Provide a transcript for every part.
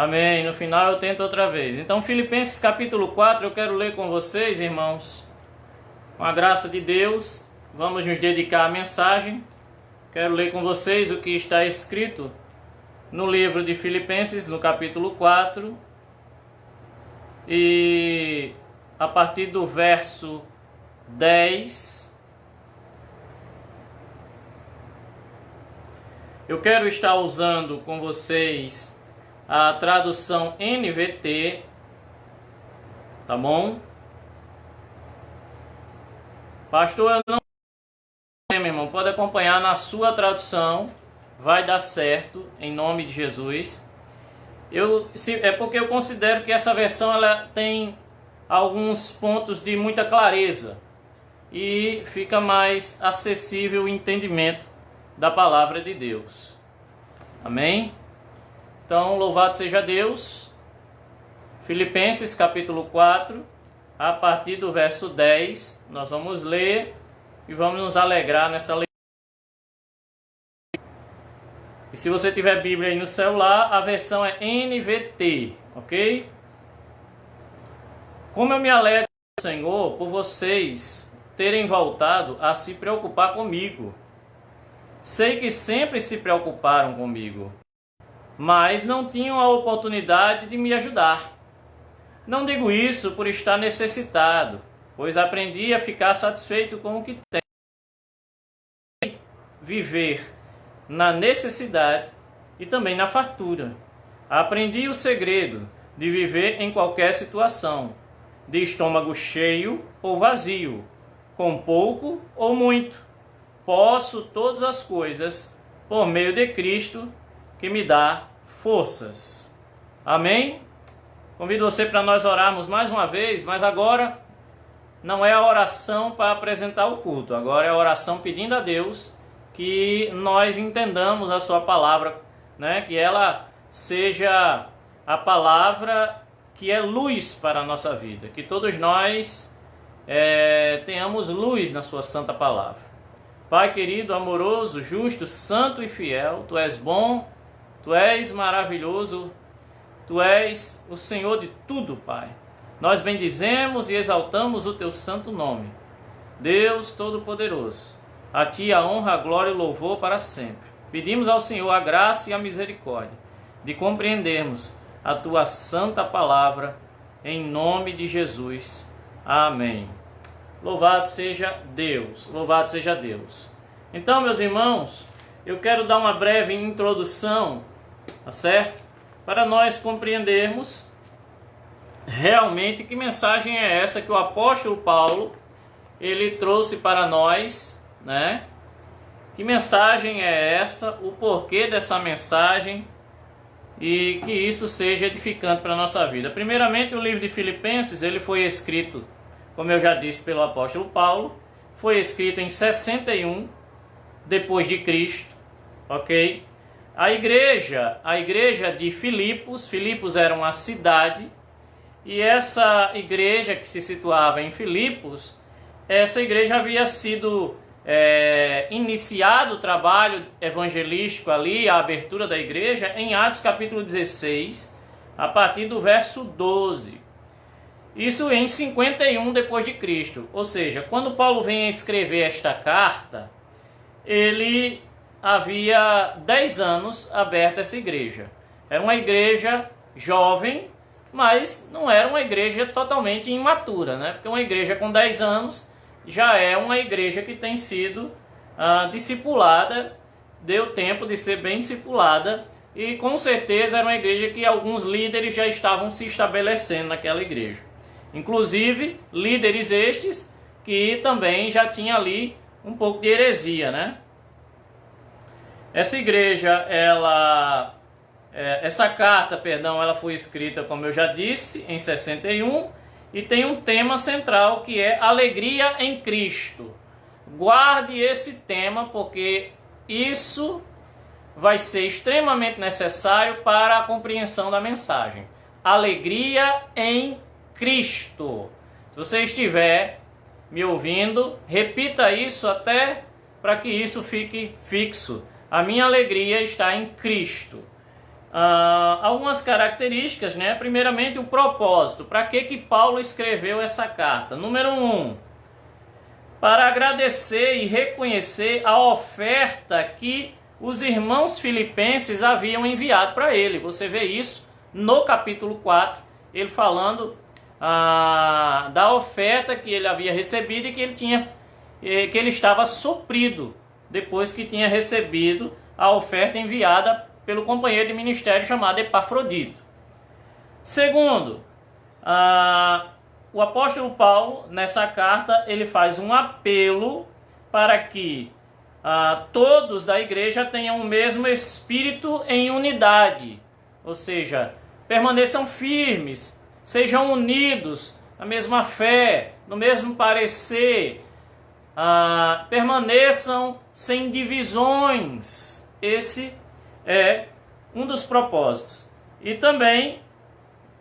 Amém. No final eu tento outra vez. Então, Filipenses capítulo 4, eu quero ler com vocês, irmãos. Com a graça de Deus, vamos nos dedicar à mensagem. Quero ler com vocês o que está escrito no livro de Filipenses, no capítulo 4. E a partir do verso 10, eu quero estar usando com vocês a tradução NVT, tá bom? Pastor, eu não sei, meu irmão, pode acompanhar na sua tradução, vai dar certo, em nome de Jesus. É porque eu considero que essa versão ela tem alguns pontos de muita clareza e fica mais acessível o entendimento da palavra de Deus. Amém? Então, louvado seja Deus. Filipenses capítulo 4, a partir do verso 10, nós vamos ler e vamos nos alegrar nessa leitura. E se você tiver Bíblia aí no celular, a versão é NVT, ok? Como eu me alegro, Senhor, por vocês terem voltado a se preocupar comigo. Sei que sempre se preocuparam comigo, mas não tinham a oportunidade de me ajudar. Não digo isso por estar necessitado, pois aprendi a ficar satisfeito com o que tenho. Viver na necessidade e também na fartura. Aprendi o segredo de viver em qualquer situação, de estômago cheio ou vazio, com pouco ou muito. Posso todas as coisas por meio de Cristo que me dá forças. Amém? Convido você para nós orarmos mais uma vez, mas agora não é a oração para apresentar o culto, agora é a oração pedindo a Deus que nós entendamos a sua palavra, né? Que ela seja a palavra que é luz para a nossa vida, que todos nós tenhamos luz na sua santa palavra. Pai querido, amoroso, justo, santo e fiel, Tu és bom, Tu és maravilhoso, Tu és o Senhor de tudo, Pai. Nós bendizemos e exaltamos o Teu santo nome. Deus Todo-Poderoso, a Ti a honra, a glória e o louvor para sempre. Pedimos ao Senhor a graça e a misericórdia de compreendermos a Tua santa palavra, em nome de Jesus. Amém. Louvado seja Deus, louvado seja Deus. Então, meus irmãos, eu quero dar uma breve introdução, tá certo? Para nós compreendermos realmente que mensagem é essa que o apóstolo Paulo, ele trouxe para nós, né? Que mensagem é essa, o porquê dessa mensagem e que isso seja edificante para a nossa vida. Primeiramente, o livro de Filipenses, ele foi escrito, como eu já disse, pelo apóstolo Paulo, foi escrito em 61 depois de Cristo, ok? A igreja de Filipos era uma cidade, e essa igreja que se situava em Filipos, essa igreja havia sido iniciado o trabalho evangelístico ali, a abertura da igreja, em Atos capítulo 16, a partir do verso 12. Isso em 51 depois de Cristo. Ou seja, quando Paulo vem a escrever esta carta, ele havia 10 anos aberto essa igreja. Era uma igreja jovem, mas não era uma igreja totalmente imatura, né? Porque uma igreja com 10 anos já é uma igreja que tem sido discipulada, deu tempo de ser bem discipulada, e com certeza era uma igreja que alguns líderes já estavam se estabelecendo naquela igreja. Inclusive, líderes estes que também já tinha ali um pouco de heresia, né? Essa igreja, essa carta, ela foi escrita, como eu já disse, em 61, e tem um tema central que é alegria em Cristo. Guarde esse tema, porque isso vai ser extremamente necessário para a compreensão da mensagem. Alegria em Cristo. Se você estiver me ouvindo, repita isso até para que isso fique fixo. A minha alegria está em Cristo. algumas características, né? Primeiramente, o propósito. Para que Paulo escreveu essa carta? Número 1, para agradecer e reconhecer a oferta que os irmãos filipenses haviam enviado para ele. Você vê isso no capítulo 4, ele falando da oferta que ele havia recebido e que ele estava suprido depois que tinha recebido a oferta enviada pelo companheiro de ministério chamado Epafrodito. Segundo, o apóstolo Paulo, nessa carta, ele faz um apelo para que todos da igreja tenham o mesmo espírito em unidade, ou seja, permaneçam firmes, sejam unidos na mesma fé, no mesmo parecer, permaneçam sem divisões. Esse é um dos propósitos. E também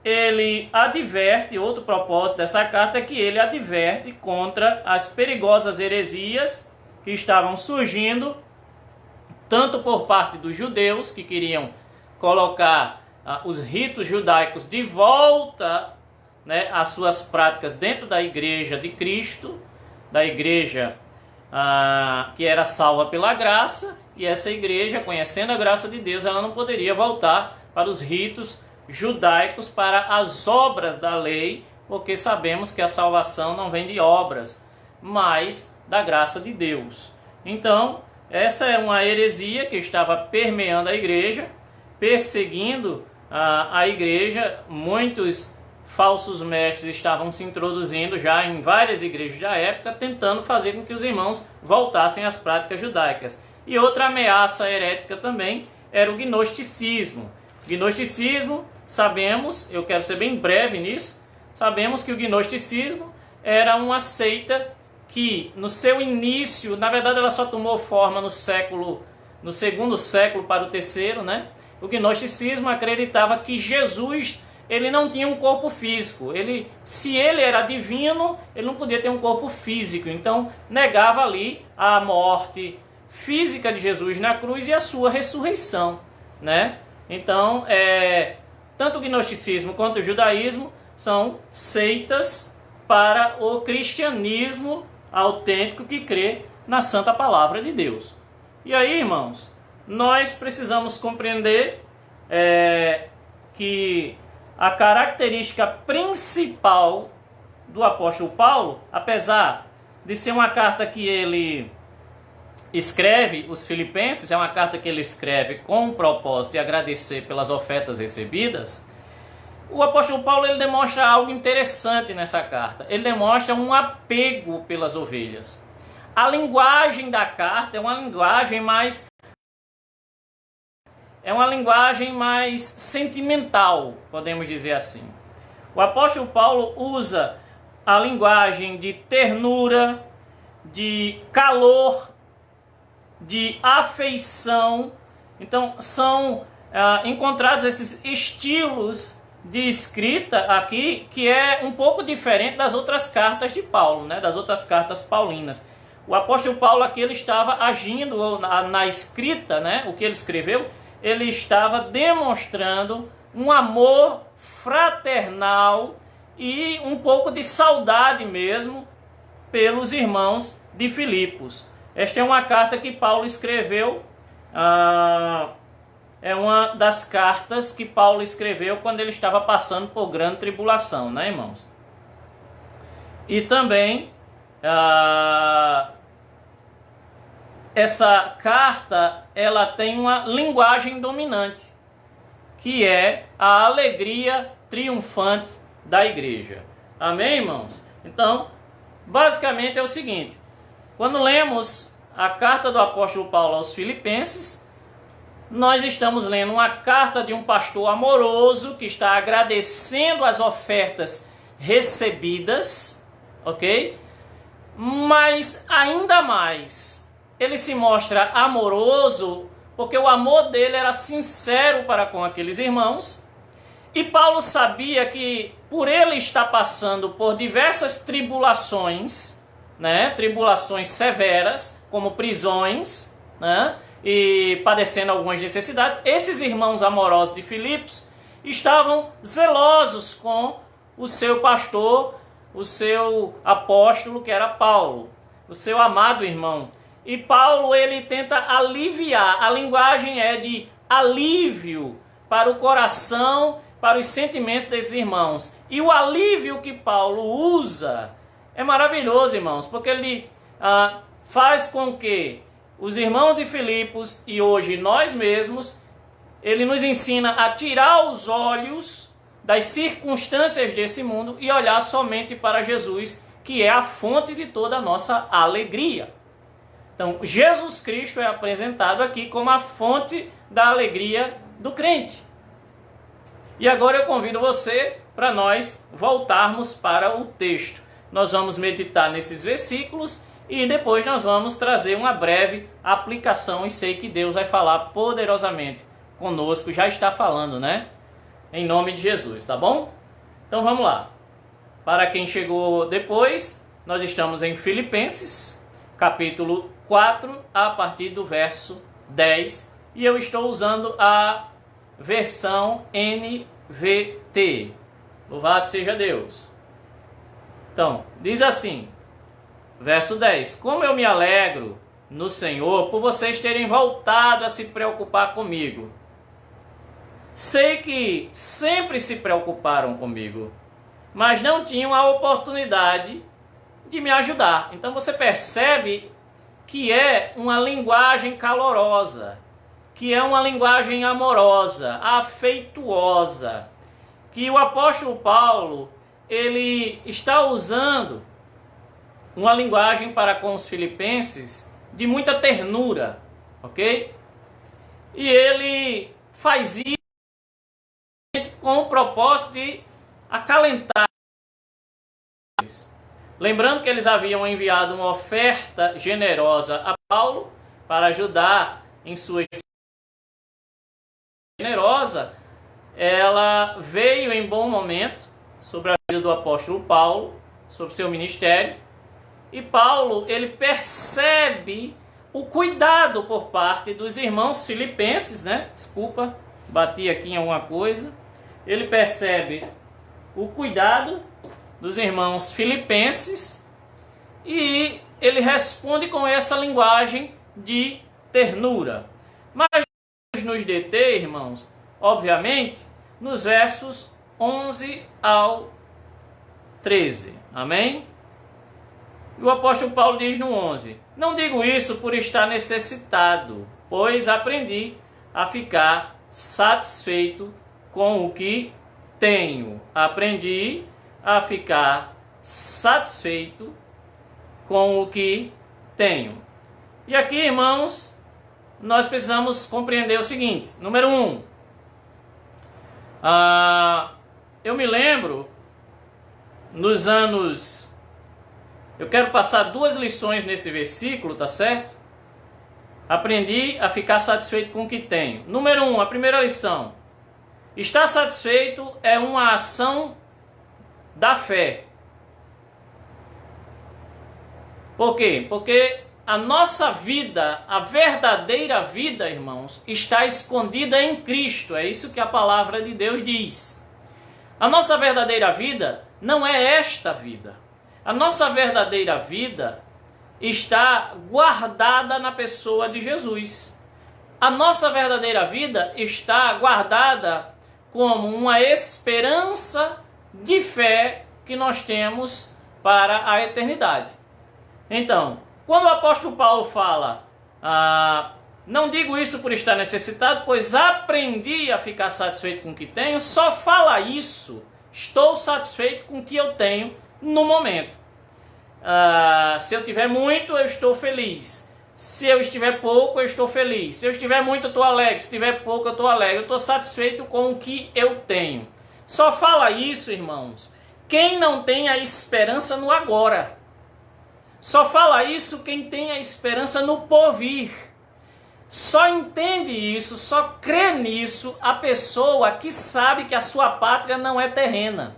ele adverte, outro propósito dessa carta é que ele adverte contra as perigosas heresias que estavam surgindo, tanto por parte dos judeus, que queriam colocar os ritos judaicos de volta, né, às suas práticas dentro da igreja de Cristo, da igreja que era salva pela graça, e essa igreja, conhecendo a graça de Deus, ela não poderia voltar para os ritos judaicos, para as obras da lei, porque sabemos que a salvação não vem de obras, mas da graça de Deus. Então, essa é uma heresia que estava permeando a igreja, perseguindo a igreja. Muitos falsos mestres estavam se introduzindo já em várias igrejas da época, tentando fazer com que os irmãos voltassem às práticas judaicas. E outra ameaça herética também era o gnosticismo. Gnosticismo, sabemos, eu quero ser bem breve nisso, sabemos que o gnosticismo era uma seita que no seu início, na verdade ela só tomou forma no segundo século para o terceiro, né? O gnosticismo acreditava que Jesus, ele não tinha um corpo físico. Se ele era divino, ele não podia ter um corpo físico. Então negava ali a morte física de Jesus na cruz e a sua ressurreição, né? Então, tanto o gnosticismo quanto o judaísmo são seitas para o cristianismo autêntico que crê na santa palavra de Deus. E aí, irmãos, nós precisamos compreender que a característica principal do apóstolo Paulo, apesar de ser uma carta que ele escreve os filipenses, é uma carta que ele escreve com o propósito de agradecer pelas ofertas recebidas, o apóstolo Paulo ele demonstra algo interessante nessa carta. Ele demonstra um apego pelas ovelhas. A linguagem da carta é uma linguagem mais sentimental, podemos dizer assim. O apóstolo Paulo usa a linguagem de ternura, de calor, de afeição. Então são encontrados esses estilos de escrita aqui que é um pouco diferente das outras cartas de Paulo, né? Das outras cartas paulinas. O apóstolo Paulo aqui ele estava agindo na escrita, né? O que ele escreveu, ele estava demonstrando um amor fraternal e um pouco de saudade mesmo pelos irmãos de Filipos. Esta é uma carta que Paulo escreveu, é uma das cartas que Paulo escreveu quando ele estava passando por grande tribulação, né, irmãos? E também, essa carta, ela tem uma linguagem dominante, que é a alegria triunfante da igreja. Amém, irmãos? Então, basicamente é o seguinte: quando lemos a carta do apóstolo Paulo aos Filipenses, nós estamos lendo uma carta de um pastor amoroso que está agradecendo as ofertas recebidas, ok? Mas ainda mais, ele se mostra amoroso porque o amor dele era sincero para com aqueles irmãos. E Paulo sabia que por ele estar passando por diversas tribulações, né, tribulações severas, como prisões, né, e padecendo algumas necessidades, esses irmãos amorosos de Filipos estavam zelosos com o seu pastor, o seu apóstolo, que era Paulo, o seu amado irmão. E Paulo, ele tenta aliviar, a linguagem é de alívio para o coração, para os sentimentos desses irmãos. E o alívio que Paulo usa é maravilhoso, irmãos, porque ele faz com que os irmãos de Filipos e hoje nós mesmos, ele nos ensina a tirar os olhos das circunstâncias desse mundo e olhar somente para Jesus, que é a fonte de toda a nossa alegria. Então, Jesus Cristo é apresentado aqui como a fonte da alegria do crente. E agora eu convido você para nós voltarmos para o texto. Nós vamos meditar nesses versículos e depois nós vamos trazer uma breve aplicação, e sei que Deus vai falar poderosamente conosco, já está falando, né? Em nome de Jesus, tá bom? Então vamos lá. Para quem chegou depois, nós estamos em Filipenses, capítulo 4, a partir do verso 10, e eu estou usando a versão NVT. Louvado seja Deus. Então, diz assim, verso 10: Como eu me alegro no Senhor por vocês terem voltado a se preocupar comigo. Sei que sempre se preocuparam comigo, mas não tinham a oportunidade de me ajudar. Então você percebe que é uma linguagem calorosa, que é uma linguagem amorosa, afetuosa, que o apóstolo Paulo, ele está usando uma linguagem para com os filipenses de muita ternura, ok? E ele faz isso com o propósito de acalentar eles. Lembrando que eles haviam enviado uma oferta generosa a Paulo para ajudar em sua generosa, ela veio em bom momento sobre a vida do apóstolo Paulo, sobre seu ministério, e Paulo, ele percebe o cuidado por parte dos irmãos filipenses, né? Desculpa, bati aqui em alguma coisa. Ele percebe o cuidado dos irmãos filipenses e ele responde com essa linguagem de ternura. Mas nos deter, irmãos, obviamente, nos versos 11 ao 13. Amém? E o apóstolo Paulo diz no 11: Não digo isso por estar necessitado, pois aprendi a ficar satisfeito com o que tenho. Aprendi a ficar satisfeito com o que tenho. E aqui, irmãos, nós precisamos compreender o seguinte. Número 1. Eu me lembro, nos anos... Eu quero passar 2 lições nesse versículo, tá certo? Aprendi a ficar satisfeito com o que tenho. Número 1, a primeira lição. Estar satisfeito é uma ação da fé. Por quê? Porque a nossa vida, a verdadeira vida, irmãos, está escondida em Cristo. É isso que a palavra de Deus diz. A nossa verdadeira vida não é esta vida. A nossa verdadeira vida está guardada na pessoa de Jesus. A nossa verdadeira vida está guardada como uma esperança de fé que nós temos para a eternidade. Então, quando o apóstolo Paulo fala, não digo isso por estar necessitado, pois aprendi a ficar satisfeito com o que tenho, só fala isso, estou satisfeito com o que eu tenho no momento. Se eu tiver muito, eu estou feliz. Se eu estiver pouco, eu estou feliz. Se eu estiver muito, eu estou alegre. Se estiver pouco, eu estou alegre. Eu estou satisfeito com o que eu tenho. Só fala isso, irmãos, quem não tem a esperança no agora. Só fala isso quem tem a esperança no porvir. Só entende isso, só crê nisso a pessoa que sabe que a sua pátria não é terrena.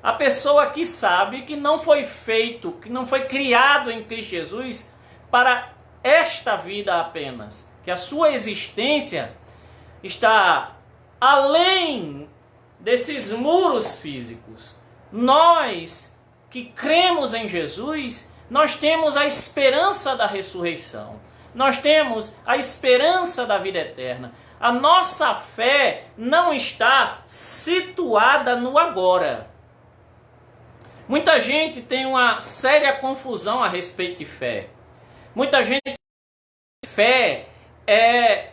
A pessoa que sabe que não foi feito, que não foi criado em Cristo Jesus para esta vida apenas, que a sua existência está além desses muros físicos. Nós que cremos em Jesus, nós temos a esperança da ressurreição. Nós temos a esperança da vida eterna. A nossa fé não está situada no agora. Muita gente tem uma séria confusão a respeito de fé. Muita gente acha que fé é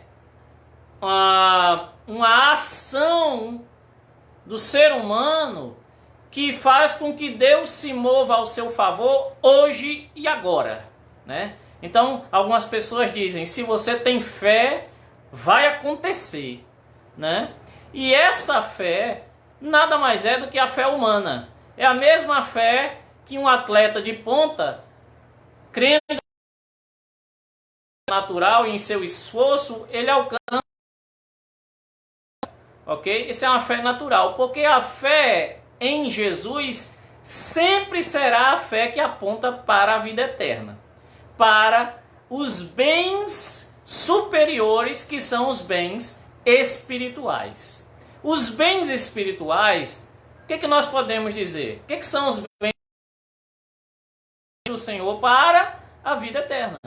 uma ação do ser humano que faz com que Deus se mova ao seu favor hoje e agora, né? Então, algumas pessoas dizem, se você tem fé, vai acontecer, né? E essa fé nada mais é do que a fé humana. É a mesma fé que um atleta de ponta, crendo natural e em seu esforço, ele alcança. Ok? Isso é uma fé natural, porque a fé em Jesus sempre será a fé que aponta para a vida eterna, para os bens superiores, que são os bens espirituais. Os bens espirituais, o que nós podemos dizer? O que são os bens do Senhor para a vida eterna?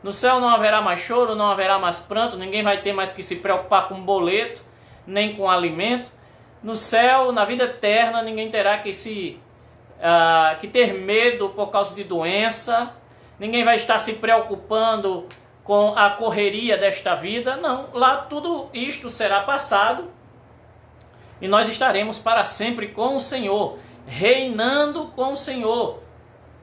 No céu não haverá mais choro, não haverá mais pranto, ninguém vai ter mais que se preocupar com boleto, nem com alimento. No céu, na vida eterna, ninguém terá que ter medo por causa de doença. Ninguém vai estar se preocupando com a correria desta vida. Não, lá tudo isto será passado e nós estaremos para sempre com o Senhor, reinando com o Senhor.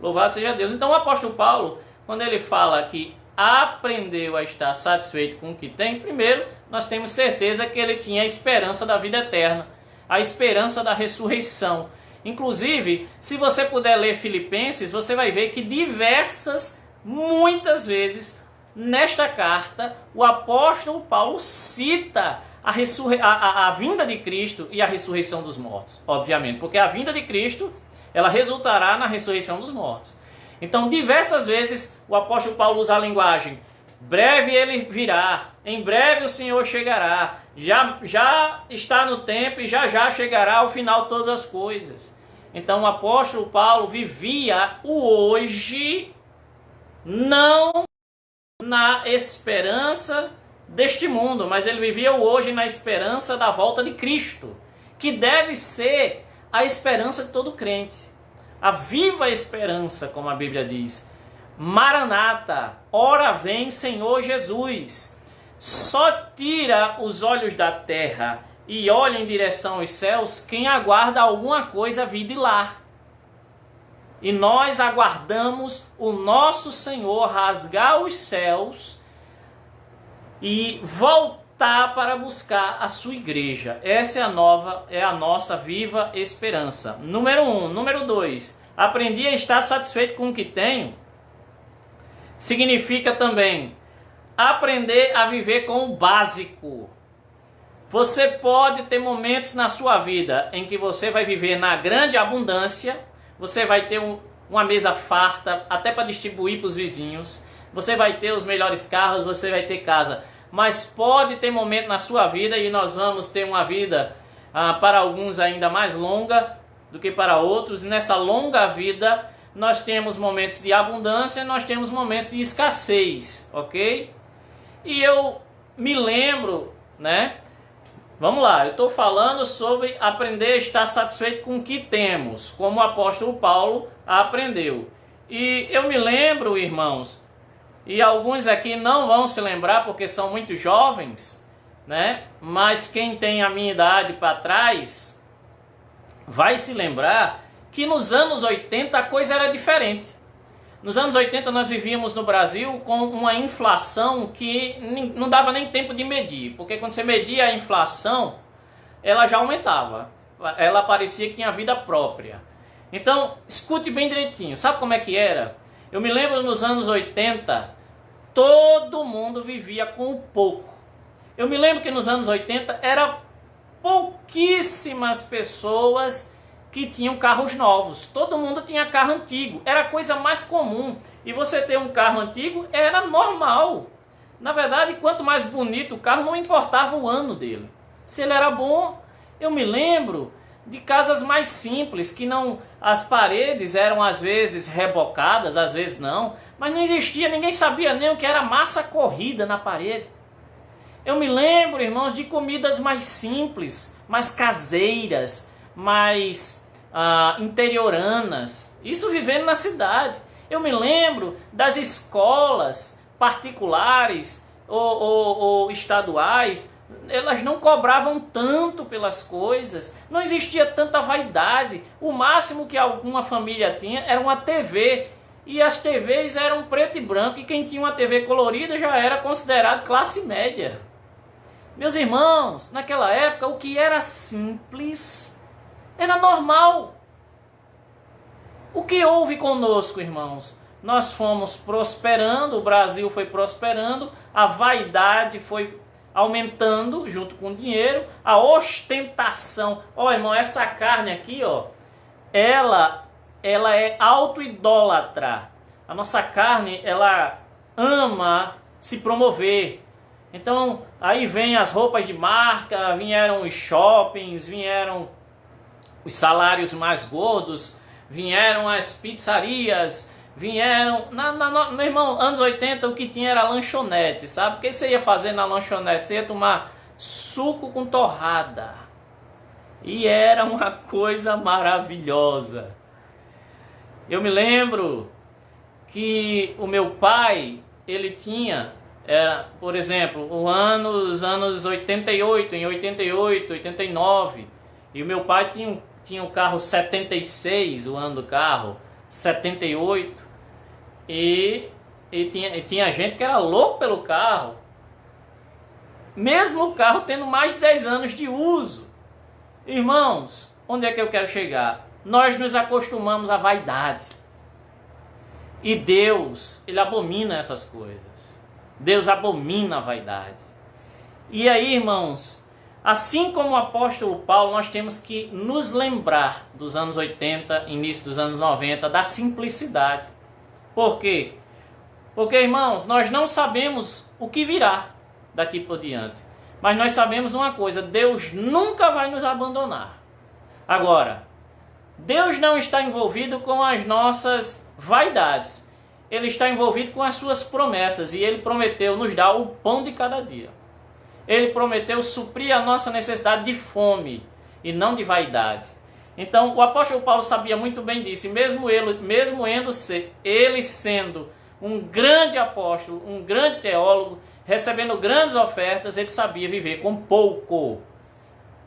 Louvado seja Deus. Então o apóstolo Paulo, quando ele fala que aprendeu a estar satisfeito com o que tem, primeiro, nós temos certeza que ele tinha a esperança da vida eterna, a esperança da ressurreição. Inclusive, se você puder ler Filipenses, você vai ver que muitas vezes, nesta carta, o apóstolo Paulo cita a vinda de Cristo e a ressurreição dos mortos. Obviamente, porque a vinda de Cristo, ela resultará na ressurreição dos mortos. Então, diversas vezes, o apóstolo Paulo usa a linguagem: breve ele virá, em breve o Senhor chegará, já está no tempo e já chegará ao final de todas as coisas. Então o apóstolo Paulo vivia o hoje, não na esperança deste mundo, mas ele vivia o hoje na esperança da volta de Cristo, que deve ser a esperança de todo crente. A viva esperança, como a Bíblia diz. Maranata, ora vem Senhor Jesus. Só tira os olhos da terra e olha em direção aos céus quem aguarda alguma coisa vir de lá. E nós aguardamos o nosso Senhor rasgar os céus e voltar para buscar a sua igreja. Essa é a nossa viva esperança. Número 1. Número 2. Aprendi a estar satisfeito com o que tenho. Significa também aprender a viver com o básico. Você pode ter momentos na sua vida em que você vai viver na grande abundância, você vai ter uma mesa farta, até para distribuir para os vizinhos, você vai ter os melhores carros, você vai ter casa. Mas pode ter momento na sua vida, e nós vamos ter uma vida, para alguns ainda mais longa do que para outros. Nessa longa vida, nós temos momentos de abundância e nós temos momentos de escassez, ok? E eu me lembro, né? Vamos lá, eu estou falando sobre aprender a estar satisfeito com o que temos, como o apóstolo Paulo aprendeu. E eu me lembro, irmãos, e alguns aqui não vão se lembrar porque são muito jovens, né? Mas quem tem a minha idade para trás vai se lembrar que nos anos 80 a coisa era diferente. Nos anos 80 nós vivíamos no Brasil com uma inflação que não dava nem tempo de medir, porque quando você media a inflação, ela já aumentava. Ela parecia que tinha vida própria. Então, escute bem direitinho. Sabe como é que era? Eu me lembro nos anos 80, todo mundo vivia com pouco. Eu me lembro que nos anos 80 eram pouquíssimas pessoas que tinham carros novos. Todo mundo tinha carro antigo. Era a coisa mais comum. E você ter um carro antigo era normal. Na verdade, quanto mais bonito o carro, não importava o ano dele. Se ele era bom, eu me lembro de casas mais simples, que não, as paredes eram às vezes rebocadas, às vezes não, mas não existia, ninguém sabia nem o que era massa corrida na parede. Eu me lembro, irmãos, de comidas mais simples, mais caseiras, mais interioranas, isso vivendo na cidade. Eu me lembro das escolas particulares ou estaduais, elas não cobravam tanto pelas coisas, não existia tanta vaidade. O máximo que alguma família tinha era uma TV, e as TVs eram preto e branco, e quem tinha uma TV colorida já era considerado classe média. Meus irmãos, naquela época o que era simples era normal. O que houve conosco, irmãos? Nós fomos prosperando, o Brasil foi prosperando, a vaidade foi aumentando junto com o dinheiro, a ostentação. Ó, irmão, essa carne aqui, ó, ela é autoidólatra. A nossa carne, ela ama se promover. Então, aí vem as roupas de marca, vieram os shoppings, vieram os salários mais gordos, vieram as pizzarias, vieram... Meu irmão, anos 80 o que tinha era lanchonete, sabe? O que você ia fazer na lanchonete? Você ia tomar suco com torrada. E era uma coisa maravilhosa. Eu me lembro que o meu pai, ele tinha... por exemplo, os anos 88, em 88, 89, e o meu pai tinha o carro 76, o ano do carro, 78, e tinha gente que era louco pelo carro, mesmo o carro tendo mais de 10 anos de uso. Irmãos, onde é que eu quero chegar? Nós nos acostumamos à vaidade, e Deus, Ele abomina essas coisas. Deus abomina a vaidade. E aí, irmãos, assim como o apóstolo Paulo, nós temos que nos lembrar dos anos 80, início dos anos 90, da simplicidade. Por quê? Porque, irmãos, nós não sabemos o que virá daqui por diante. Mas nós sabemos uma coisa, Deus nunca vai nos abandonar. Agora, Deus não está envolvido com as nossas vaidades. Ele está envolvido com as suas promessas, e Ele prometeu nos dar o pão de cada dia. Ele prometeu suprir a nossa necessidade de fome e não de vaidade. Então o apóstolo Paulo sabia muito bem disso, e mesmo ele sendo um grande apóstolo, um grande teólogo, recebendo grandes ofertas, ele sabia viver com pouco.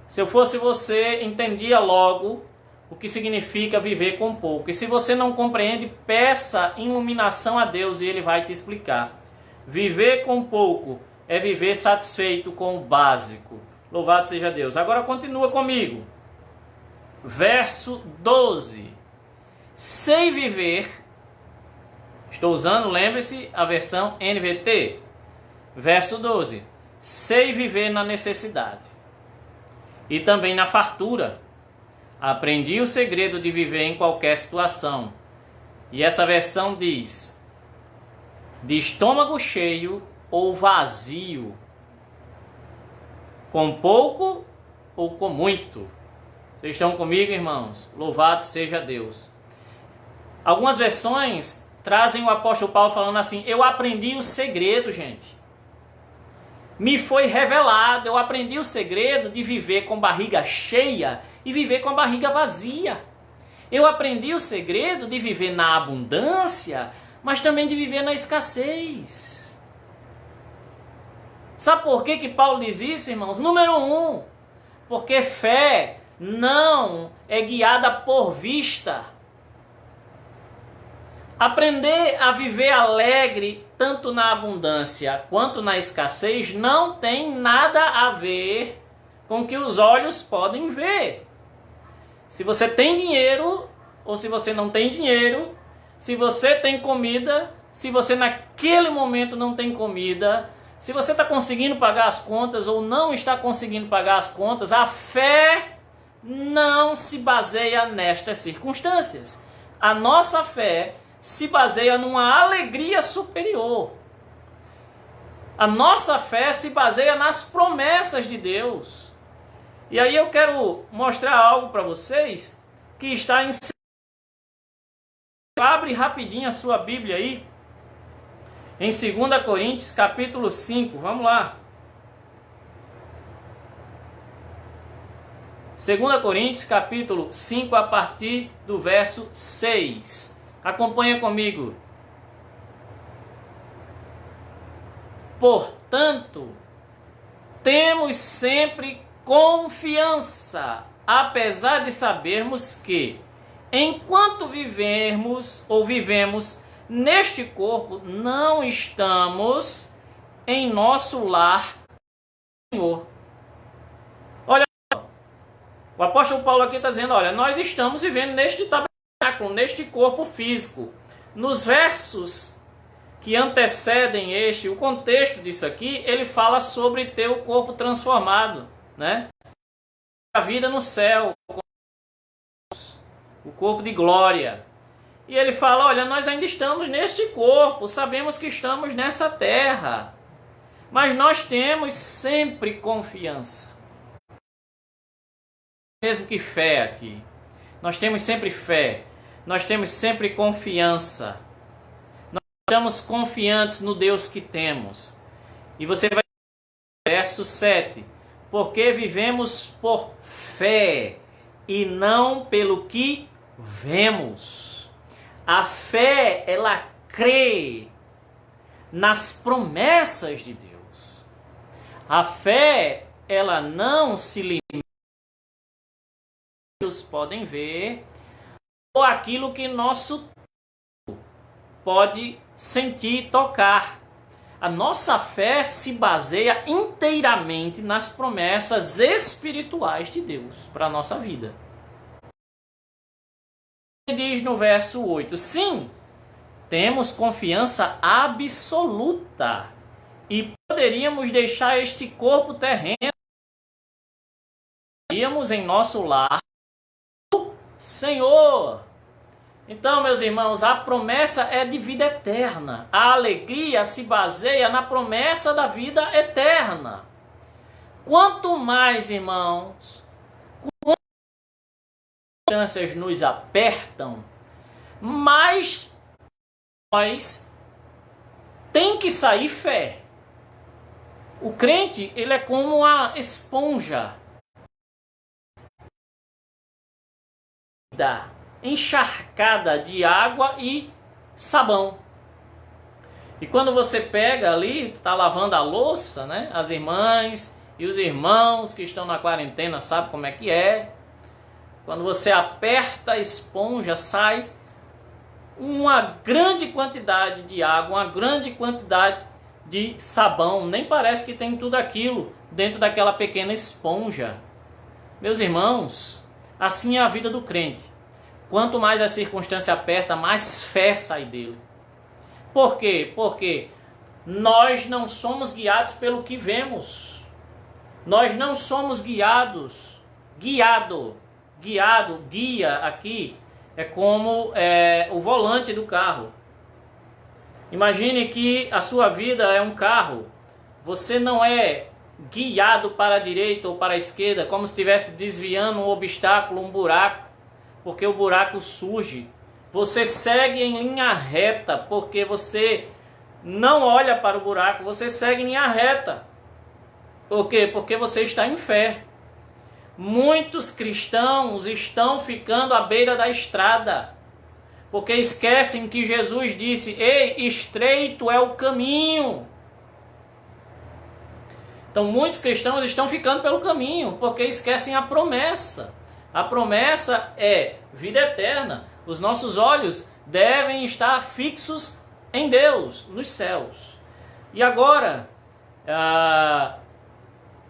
Se eu fosse você, entendia logo o que significa viver com pouco. E se você não compreende, peça iluminação a Deus e Ele vai te explicar. Viver com pouco é viver satisfeito com o básico. Louvado seja Deus. Agora continua comigo. Verso 12. Sei viver, estou usando, lembre-se, a versão NVT. Verso 12. Sei viver na necessidade e também na fartura. Aprendi o segredo de viver em qualquer situação. E essa versão diz: de estômago cheio ou vazio, com pouco ou com muito. Vocês estão comigo, irmãos? Louvado seja Deus. Algumas versões trazem o apóstolo Paulo falando assim: eu aprendi o segredo, gente. Me foi revelado, eu aprendi o segredo de viver com barriga cheia e viver com a barriga vazia. Eu aprendi o segredo de viver na abundância, mas também de viver na escassez. Sabe por que Paulo diz isso, irmãos? Número 1, porque fé não é guiada por vista. Aprender a viver alegre tanto na abundância quanto na escassez não tem nada a ver com o que os olhos podem ver. Se você tem dinheiro ou se você não tem dinheiro, se você tem comida, se você naquele momento não tem comida, se você está conseguindo pagar as contas ou não está conseguindo pagar as contas, a fé não se baseia nestas circunstâncias. A nossa fé se baseia numa alegria superior. A nossa fé se baseia nas promessas de Deus. E aí eu quero mostrar algo para vocês que está em... Abre rapidinho a sua Bíblia aí. Em 2 Coríntios, capítulo 5. Vamos lá. 2 Coríntios, capítulo 5, a partir do verso 6. Acompanha comigo. Portanto, temos sempre confiança, apesar de sabermos que, enquanto vivemos neste corpo, não estamos em nosso lar, Senhor. Olha, o apóstolo Paulo aqui está dizendo, olha, nós estamos vivendo neste tabernáculo, neste corpo físico. Nos versos que antecedem o contexto disso aqui, ele fala sobre ter o corpo transformado, né? A vida no céu, o corpo de glória. E ele fala, olha, nós ainda estamos neste corpo, sabemos que estamos nessa terra, mas nós temos sempre confiança. Mesmo que fé aqui. Nós temos sempre fé, nós temos sempre confiança. Estamos confiantes no Deus que temos. E você vai verso 7. Porque vivemos por fé e não pelo que vemos. A fé, ela crê nas promessas de Deus. A fé, ela não se limita a podem ver ou aquilo que nosso pode sentir e tocar. A nossa fé se baseia inteiramente nas promessas espirituais de Deus para a nossa vida. Ele diz no verso 8, sim, temos confiança absoluta e poderíamos deixar este corpo terreno, iríamos em nosso lar, Senhor. Então, meus irmãos, a promessa é de vida eterna. A alegria se baseia na promessa da vida eterna. Quanto mais, irmãos, quanto as circunstâncias nos apertam, mais nós tem que sair fé. O crente, ele é como uma esponja encharcada de água e sabão. E quando você pega ali, está lavando a louça, né? As irmãs e os irmãos que estão na quarentena sabem como é que é. Quando você aperta a esponja, sai uma grande quantidade de água, uma grande quantidade de sabão. Nem parece que tem tudo aquilo dentro daquela pequena esponja. Meus irmãos, assim é a vida do crente. Quanto mais a circunstância aperta, mais fé sai dele. Por quê? Porque nós não somos guiados pelo que vemos. Nós não somos guiados. Guia aqui é como o volante do carro. Imagine que a sua vida é um carro. Você não é guiado para a direita ou para a esquerda, como se estivesse desviando um obstáculo, um buraco, porque o buraco surge. Você segue em linha reta, porque você não olha para o buraco, você segue em linha reta. Por quê? Porque você está em fé. Muitos cristãos estão ficando à beira da estrada, porque esquecem que Jesus disse, ei, estreito é o caminho. Então muitos cristãos estão ficando pelo caminho, porque esquecem a promessa. A promessa é vida eterna. Os nossos olhos devem estar fixos em Deus, nos céus. E agora,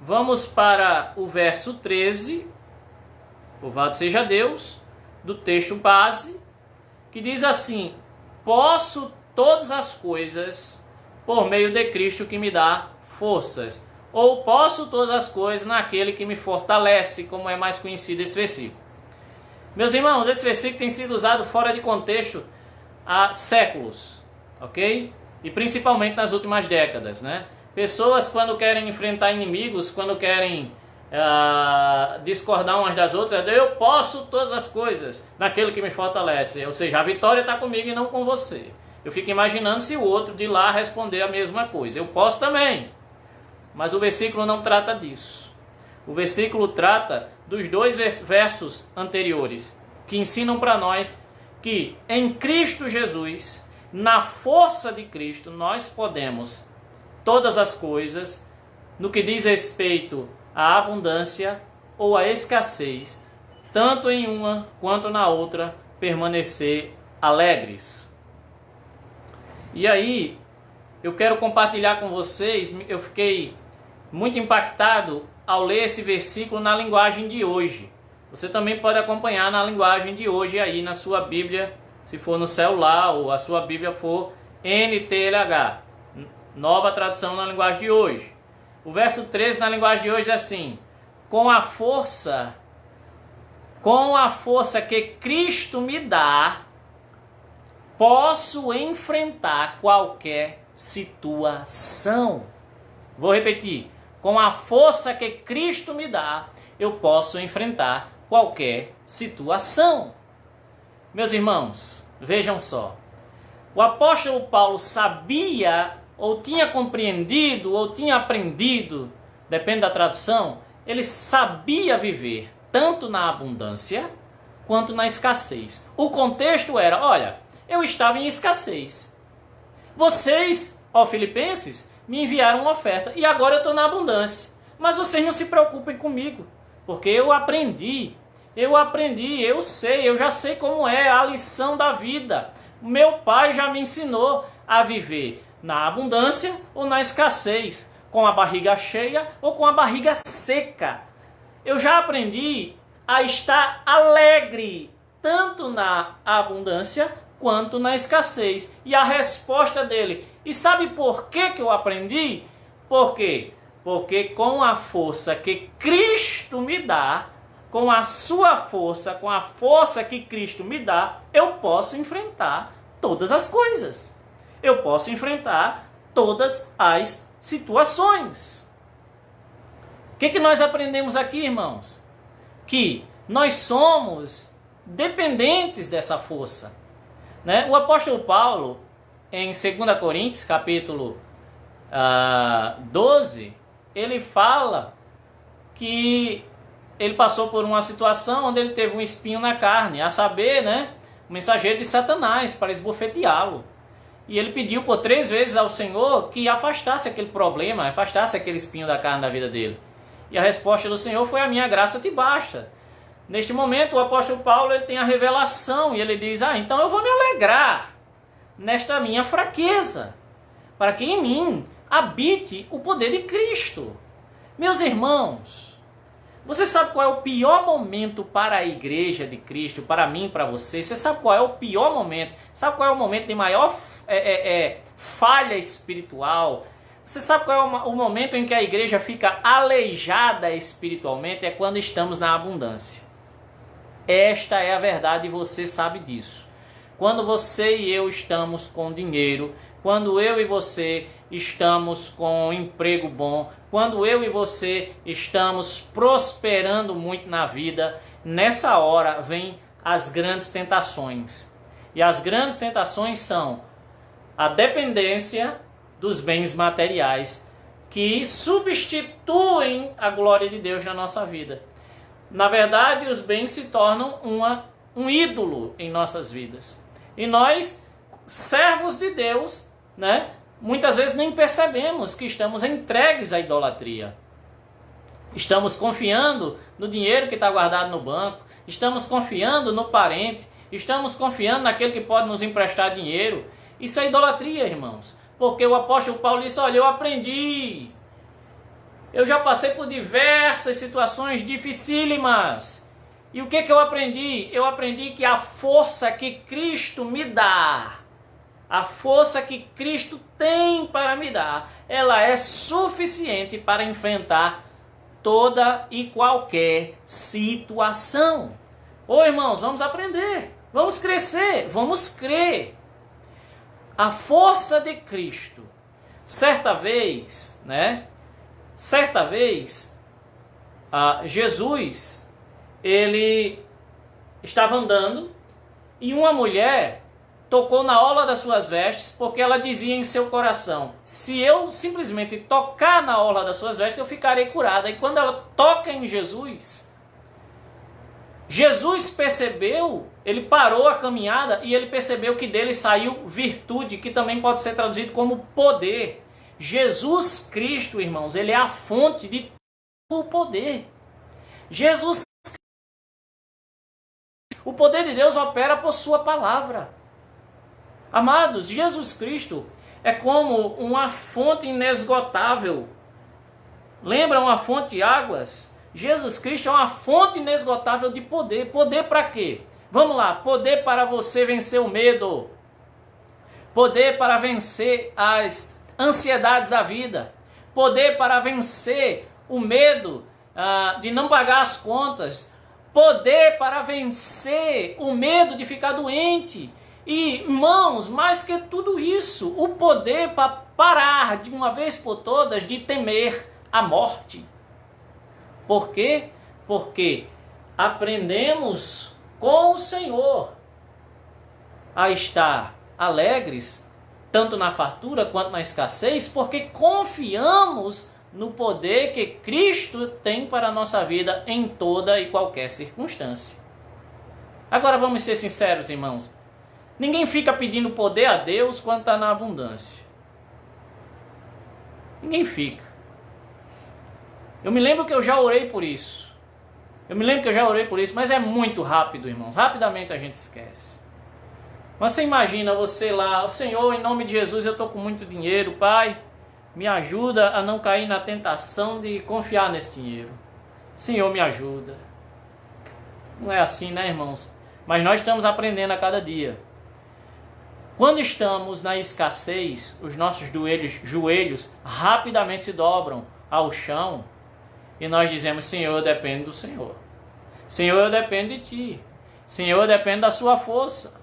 vamos para o verso 13, louvado seja Deus, do texto base, que diz assim, posso todas as coisas por meio de Cristo que me dá forças. Ou posso todas as coisas naquele que me fortalece, como é mais conhecido esse versículo. Meus irmãos, esse versículo tem sido usado fora de contexto há séculos, ok? E principalmente nas últimas décadas, né? Pessoas, quando querem enfrentar inimigos, quando querem discordar umas das outras, eu posso todas as coisas naquele que me fortalece. Ou seja, a vitória está comigo e não com você. Eu fico imaginando se o outro de lá responder a mesma coisa. Eu posso também. Mas o versículo não trata disso. O versículo trata dos dois versos anteriores, que ensinam para nós que em Cristo Jesus, na força de Cristo, nós podemos todas as coisas, no que diz respeito à abundância ou à escassez, tanto em uma quanto na outra, permanecer alegres. E aí, eu quero compartilhar com vocês, eu fiquei muito impactado ao ler esse versículo na linguagem de hoje. Você também pode acompanhar na linguagem de hoje aí na sua Bíblia, se for no celular ou a sua Bíblia for NTLH, nova tradução na linguagem de hoje. O verso 13 na linguagem de hoje é assim: com a força que Cristo me dá, posso enfrentar qualquer situação. Vou repetir. Com a força que Cristo me dá, eu posso enfrentar qualquer situação. Meus irmãos, vejam só. O apóstolo Paulo sabia, ou tinha compreendido, ou tinha aprendido, depende da tradução, ele sabia viver tanto na abundância quanto na escassez. O contexto era, olha, eu estava em escassez. Vocês, ó Filipenses, me enviaram uma oferta e agora eu estou na abundância. Mas vocês não se preocupem comigo, porque eu aprendi, eu sei, eu já sei como é a lição da vida. Meu pai já me ensinou a viver na abundância ou na escassez, com a barriga cheia ou com a barriga seca. Eu já aprendi a estar alegre, tanto na abundância quanto na escassez. E a resposta dele: e sabe por que eu aprendi? Por quê? Porque com a força que Cristo me dá, com a sua força, com a força que Cristo me dá, eu posso enfrentar todas as coisas. Eu posso enfrentar todas as situações. O que nós aprendemos aqui, irmãos? Que nós somos dependentes dessa força. O apóstolo Paulo, em 2 Coríntios, capítulo 12, ele fala que ele passou por uma situação onde ele teve um espinho na carne, a saber, o mensageiro de Satanás, para esbofeteá-lo. E ele pediu por 3 vezes ao Senhor que afastasse aquele problema, afastasse aquele espinho da carne da vida dele. E a resposta do Senhor foi: a minha graça te basta. Neste momento, o apóstolo Paulo ele tem a revelação e ele diz: então eu vou me alegrar nesta minha fraqueza, para que em mim habite o poder de Cristo. Meus irmãos, você sabe qual é o pior momento para a igreja de Cristo, para mim, para você? Você sabe qual é o pior momento? Sabe qual é o momento de maior falha espiritual? Você sabe qual é o momento em que a igreja fica aleijada espiritualmente? É quando estamos na abundância. Esta é a verdade e você sabe disso. Quando você e eu estamos com dinheiro, quando eu e você estamos com um emprego bom, quando eu e você estamos prosperando muito na vida, nessa hora vem as grandes tentações. E as grandes tentações são a dependência dos bens materiais, que substituem a glória de Deus na nossa vida. Na verdade, os bens se tornam um ídolo em nossas vidas. E nós, servos de Deus, muitas vezes nem percebemos que estamos entregues à idolatria. Estamos confiando no dinheiro que está guardado no banco, estamos confiando no parente, estamos confiando naquele que pode nos emprestar dinheiro. Isso é idolatria, irmãos. Porque o apóstolo Paulo disse: olha, eu aprendi. Eu já passei por diversas situações dificílimas. E o que eu aprendi? Eu aprendi que a força que Cristo me dá, a força que Cristo tem para me dar, ela é suficiente para enfrentar toda e qualquer situação. Ô irmãos, vamos aprender, vamos crescer, vamos crer. A força de Cristo Certa vez, Jesus, ele estava andando e uma mulher tocou na orla das suas vestes, porque ela dizia em seu coração: se eu simplesmente tocar na orla das suas vestes, eu ficarei curada. E quando ela toca em Jesus, Jesus percebeu, ele parou a caminhada e ele percebeu que dele saiu virtude, que também pode ser traduzido como poder. Jesus Cristo, irmãos, ele é a fonte de todo o poder. O poder de Deus opera por sua palavra. Amados, Jesus Cristo é como uma fonte inesgotável. Lembra uma fonte de águas? Jesus Cristo é uma fonte inesgotável de poder. Poder para quê? Vamos lá, poder para você vencer o medo. Poder para vencer as ansiedades da vida. Poder para vencer o medo de não pagar as contas. Poder para vencer o medo de ficar doente. E, irmãos, mais que tudo isso, o poder para parar de uma vez por todas de temer a morte. Por quê? Porque aprendemos com o Senhor a estar alegres, tanto na fartura quanto na escassez, porque confiamos no poder que Cristo tem para a nossa vida em toda e qualquer circunstância. Agora vamos ser sinceros, irmãos. Ninguém fica pedindo poder a Deus quando está na abundância. Ninguém fica. Eu me lembro que eu já orei por isso. Mas é muito rápido, irmãos. Rapidamente a gente esquece. Mas você imagina você lá: o Senhor, em nome de Jesus, eu estou com muito dinheiro, Pai, me ajuda a não cair na tentação de confiar nesse dinheiro. Senhor, me ajuda. Não é assim, né, irmãos? Mas nós estamos aprendendo a cada dia. Quando estamos na escassez, os nossos joelhos rapidamente se dobram ao chão e nós dizemos: Senhor, eu dependo do Senhor. Senhor, eu dependo de Ti. Senhor, eu dependo da Sua força.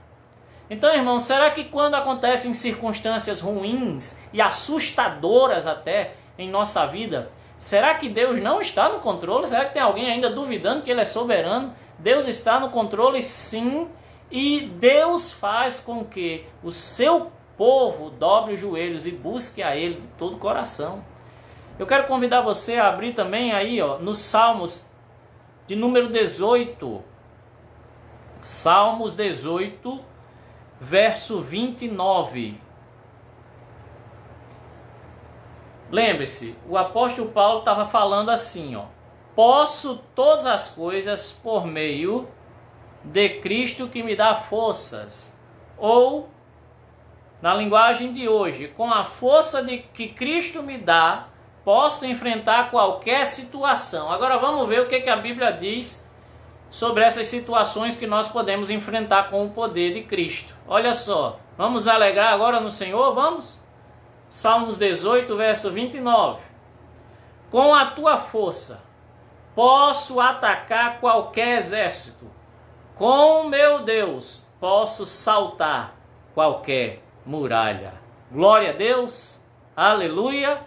Então, irmão, será que quando acontecem circunstâncias ruins e assustadoras até em nossa vida, será que Deus não está no controle? Será que tem alguém ainda duvidando que Ele é soberano? Deus está no controle, sim. E Deus faz com que o seu povo dobre os joelhos e busque a Ele de todo o coração. Eu quero convidar você a abrir também aí, nos Salmos de número 18. Salmos 18, verso 29. Lembre-se, o apóstolo Paulo estava falando assim, posso todas as coisas por meio de Cristo que me dá forças. Ou, na linguagem de hoje, com a força que Cristo me dá, posso enfrentar qualquer situação. Agora vamos ver o que a Bíblia diz sobre essas situações que nós podemos enfrentar com o poder de Cristo. Olha só, vamos alegrar agora no Senhor, vamos? Salmos 18, verso 29. Com a tua força, posso atacar qualquer exército. Com meu Deus, posso saltar qualquer muralha. Glória a Deus, aleluia.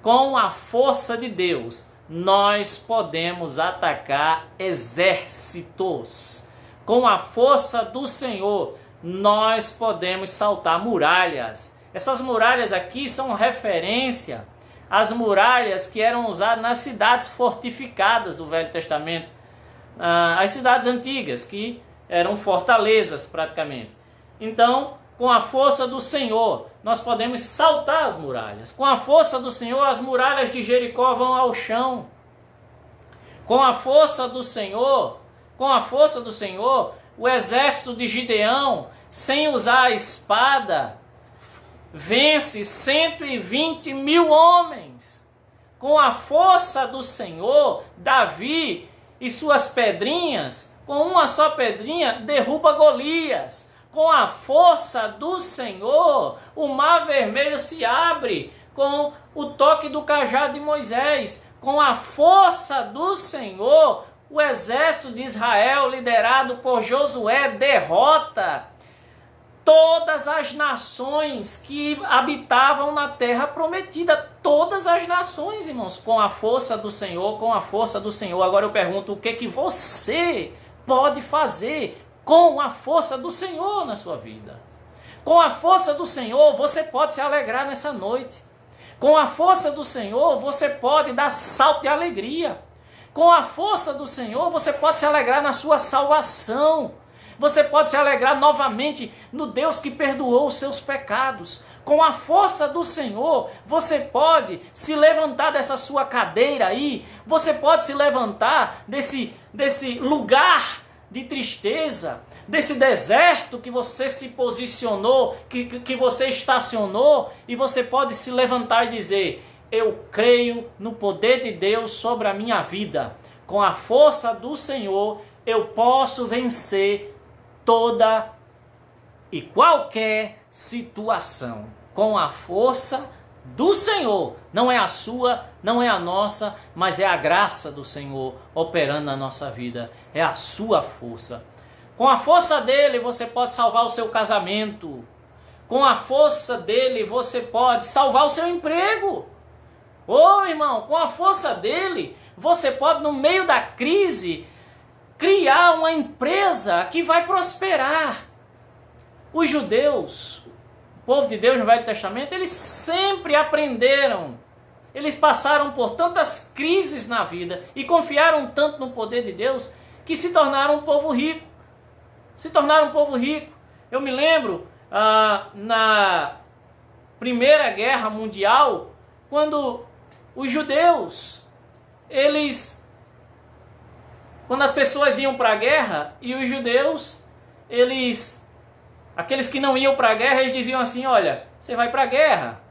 Com a força de Deus, nós podemos atacar exércitos. Com a força do Senhor, nós podemos saltar muralhas. Essas muralhas aqui são referência às muralhas que eram usadas nas cidades fortificadas do Velho Testamento. As cidades antigas, que eram fortalezas praticamente. Então, com a força do Senhor, nós podemos saltar as muralhas. Com a força do Senhor, as muralhas de Jericó vão ao chão. Com a força do Senhor, o exército de Gideão, sem usar a espada, vence 120 mil homens. Com a força do Senhor, Davi e suas pedrinhas, com uma só pedrinha, derruba Golias. Com a força do Senhor, o mar vermelho se abre com o toque do cajado de Moisés. Com a força do Senhor, o exército de Israel, liderado por Josué, derrota todas as nações que habitavam na terra prometida. Todas as nações, irmãos, com a força do Senhor, com a força do Senhor. Agora eu pergunto, o que que você pode fazer com a força do Senhor na sua vida? Com a força do Senhor, você pode se alegrar nessa noite. Com a força do Senhor, você pode dar salto de alegria. Com a força do Senhor, você pode se alegrar na sua salvação. Você pode se alegrar novamente no Deus que perdoou os seus pecados. Com a força do Senhor, você pode se levantar dessa sua cadeira aí. Você pode se levantar desse lugar de tristeza, desse deserto que você se posicionou, que você estacionou. E você pode se levantar e dizer: eu creio no poder de Deus sobre a minha vida. Com a força do Senhor, eu posso vencer toda e qualquer situação. Com a força do Senhor. Não é a sua, não é a nossa, mas é a graça do Senhor operando na nossa vida. É a sua força. Com a força dele, você pode salvar o seu casamento. Com a força dele, você pode salvar o seu emprego. Ô irmão, com a força dele, você pode, no meio da crise, criar uma empresa que vai prosperar. Os judeus, o povo de Deus no Velho Testamento, eles sempre aprenderam. Eles passaram por tantas crises na vida e confiaram tanto no poder de Deus que se tornaram um povo rico. Se tornaram um povo rico. Eu me lembro na Primeira Guerra Mundial, quando os judeus, quando as pessoas iam para a guerra, e os judeus, aqueles que não iam para a guerra, eles diziam assim: olha, você vai para a guerra,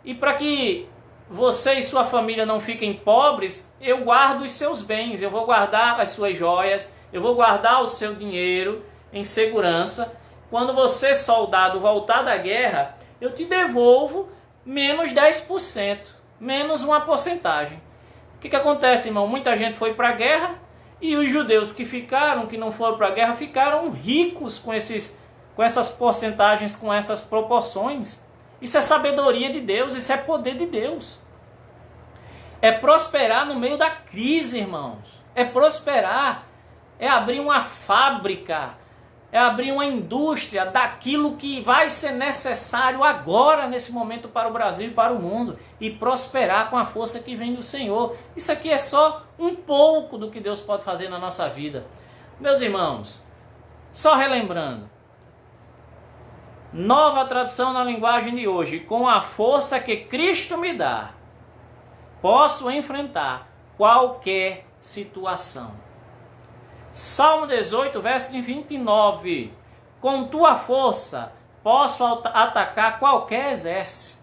e para que você e sua família não fiquem pobres, eu guardo os seus bens, eu vou guardar as suas joias, eu vou guardar o seu dinheiro em segurança. Quando você, soldado, voltar da guerra, eu te devolvo menos 10%, menos uma porcentagem. O que acontece, irmão? Muita gente foi para a guerra, e os judeus que ficaram, que não foram para a guerra, ficaram ricos com essas porcentagens, com essas proporções. Isso é sabedoria de Deus, isso é poder de Deus. É prosperar no meio da crise, irmãos. É prosperar, é abrir uma fábrica, é abrir uma indústria daquilo que vai ser necessário agora, nesse momento, para o Brasil e para o mundo, e prosperar com a força que vem do Senhor. Isso aqui é só um pouco do que Deus pode fazer na nossa vida. Meus irmãos, só relembrando, nova tradução na linguagem de hoje: com a força que Cristo me dá, posso enfrentar qualquer situação. Salmo 18, verso 29. Com tua força posso atacar qualquer exército.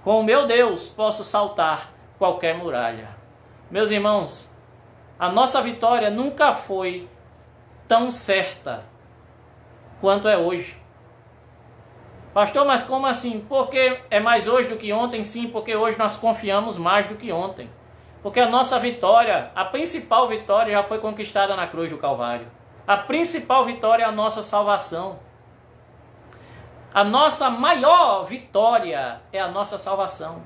Com o meu Deus posso saltar qualquer muralha. Meus irmãos, a nossa vitória nunca foi tão certa quanto é hoje. Pastor, mas como assim? Porque é mais hoje do que ontem? Sim, porque hoje nós confiamos mais do que ontem. Porque a nossa vitória, a principal vitória, já foi conquistada na cruz do Calvário. A principal vitória é a nossa salvação. A nossa maior vitória é a nossa salvação.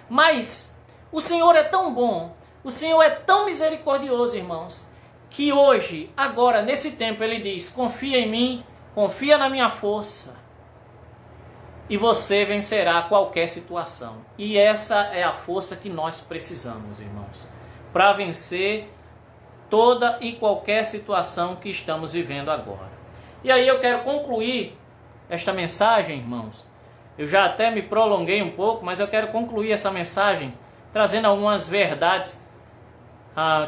Mas o Senhor é tão bom, o Senhor é tão misericordioso, irmãos, que hoje, agora, nesse tempo, Ele diz: confia em mim, confia na minha força, e você vencerá qualquer situação. E essa é a força que nós precisamos, irmãos, para vencer toda e qualquer situação que estamos vivendo agora. E aí eu quero concluir esta mensagem, irmãos. Eu já até me prolonguei um pouco, mas eu quero concluir essa mensagem trazendo algumas verdades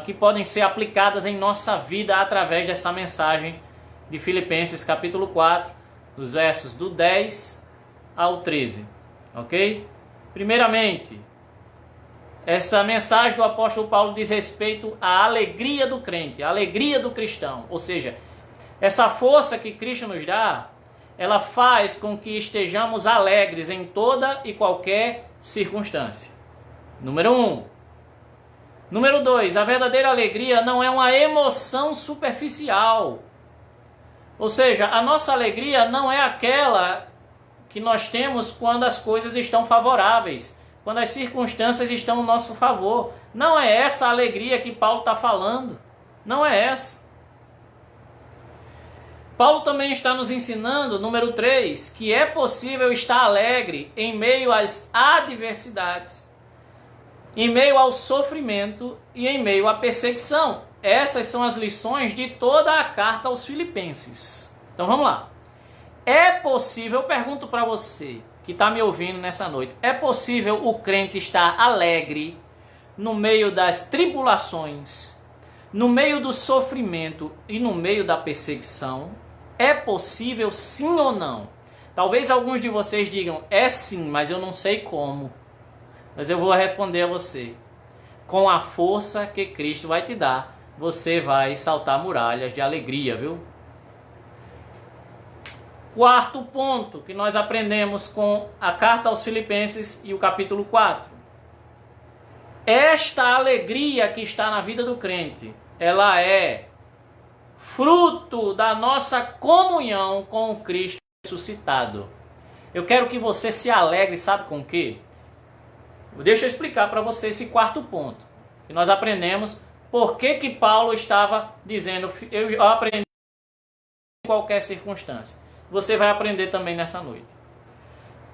que podem ser aplicadas em nossa vida através dessa mensagem de Filipenses capítulo 4, dos versos do 10 ao 13, ok? Primeiramente, essa mensagem do apóstolo Paulo diz respeito à alegria do crente, à alegria do cristão. Ou seja, essa força que Cristo nos dá, ela faz com que estejamos alegres em toda e qualquer circunstância. Número 1. Número 2, a verdadeira alegria não é uma emoção superficial. Ou seja, a nossa alegria não é aquela que nós temos quando as coisas estão favoráveis, quando as circunstâncias estão no nosso favor. Não é essa a alegria que Paulo está falando. Não é essa. Paulo também está nos ensinando, número 3, que é possível estar alegre em meio às adversidades, em meio ao sofrimento e em meio à perseguição. Essas são as lições de toda a carta aos Filipenses. Então vamos lá. É possível, eu pergunto para você que está me ouvindo nessa noite, é possível o crente estar alegre no meio das tribulações, no meio do sofrimento e no meio da perseguição? É possível sim ou não? Talvez alguns de vocês digam, é sim, mas eu não sei como. Mas eu vou responder a você. Com a força que Cristo vai te dar, você vai saltar muralhas de alegria, viu? Quarto ponto que nós aprendemos com a carta aos Filipenses e o capítulo 4. Esta alegria que está na vida do crente, ela é fruto da nossa comunhão com o Cristo ressuscitado. Eu quero que você se alegre, sabe com o quê? Deixa eu explicar para você esse quarto ponto. Que nós aprendemos por que Paulo estava dizendo, eu aprendi em qualquer circunstância. Você vai aprender também nessa noite.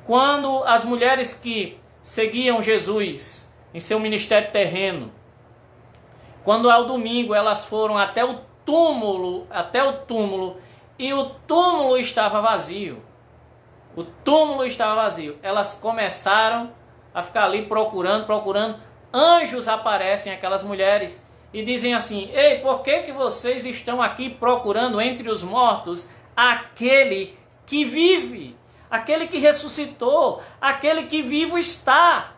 Quando as mulheres que seguiam Jesus em seu ministério terreno, quando ao domingo elas foram até o túmulo, e o túmulo estava vazio. O túmulo estava vazio. Elas começaram a ficar ali procurando. Anjos aparecem, aquelas mulheres, e dizem assim, ei, por que vocês estão aqui procurando entre os mortos aquele que vive, aquele que ressuscitou, aquele que vivo está?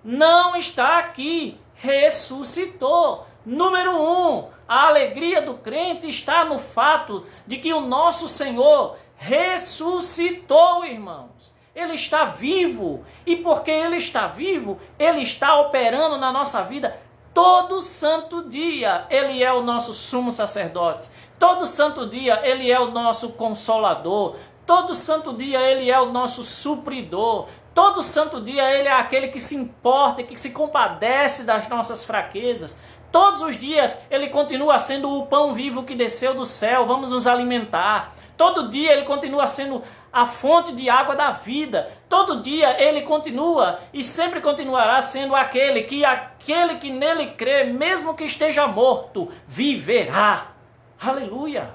Não está aqui, ressuscitou. Número 1, a alegria do crente está no fato de que o nosso Senhor ressuscitou, irmãos. Ele está vivo, e porque Ele está vivo, Ele está operando na nossa vida todo santo dia. Ele é o nosso sumo sacerdote. Todo santo dia Ele é o nosso consolador. Todo santo dia Ele é o nosso supridor. Todo santo dia Ele é aquele que se importa e que se compadece das nossas fraquezas. Todos os dias Ele continua sendo o pão vivo que desceu do céu. Vamos nos alimentar. Todo dia Ele continua sendo a fonte de água da vida. Todo dia Ele continua e sempre continuará sendo aquele que nele crê, mesmo que esteja morto, viverá. Aleluia!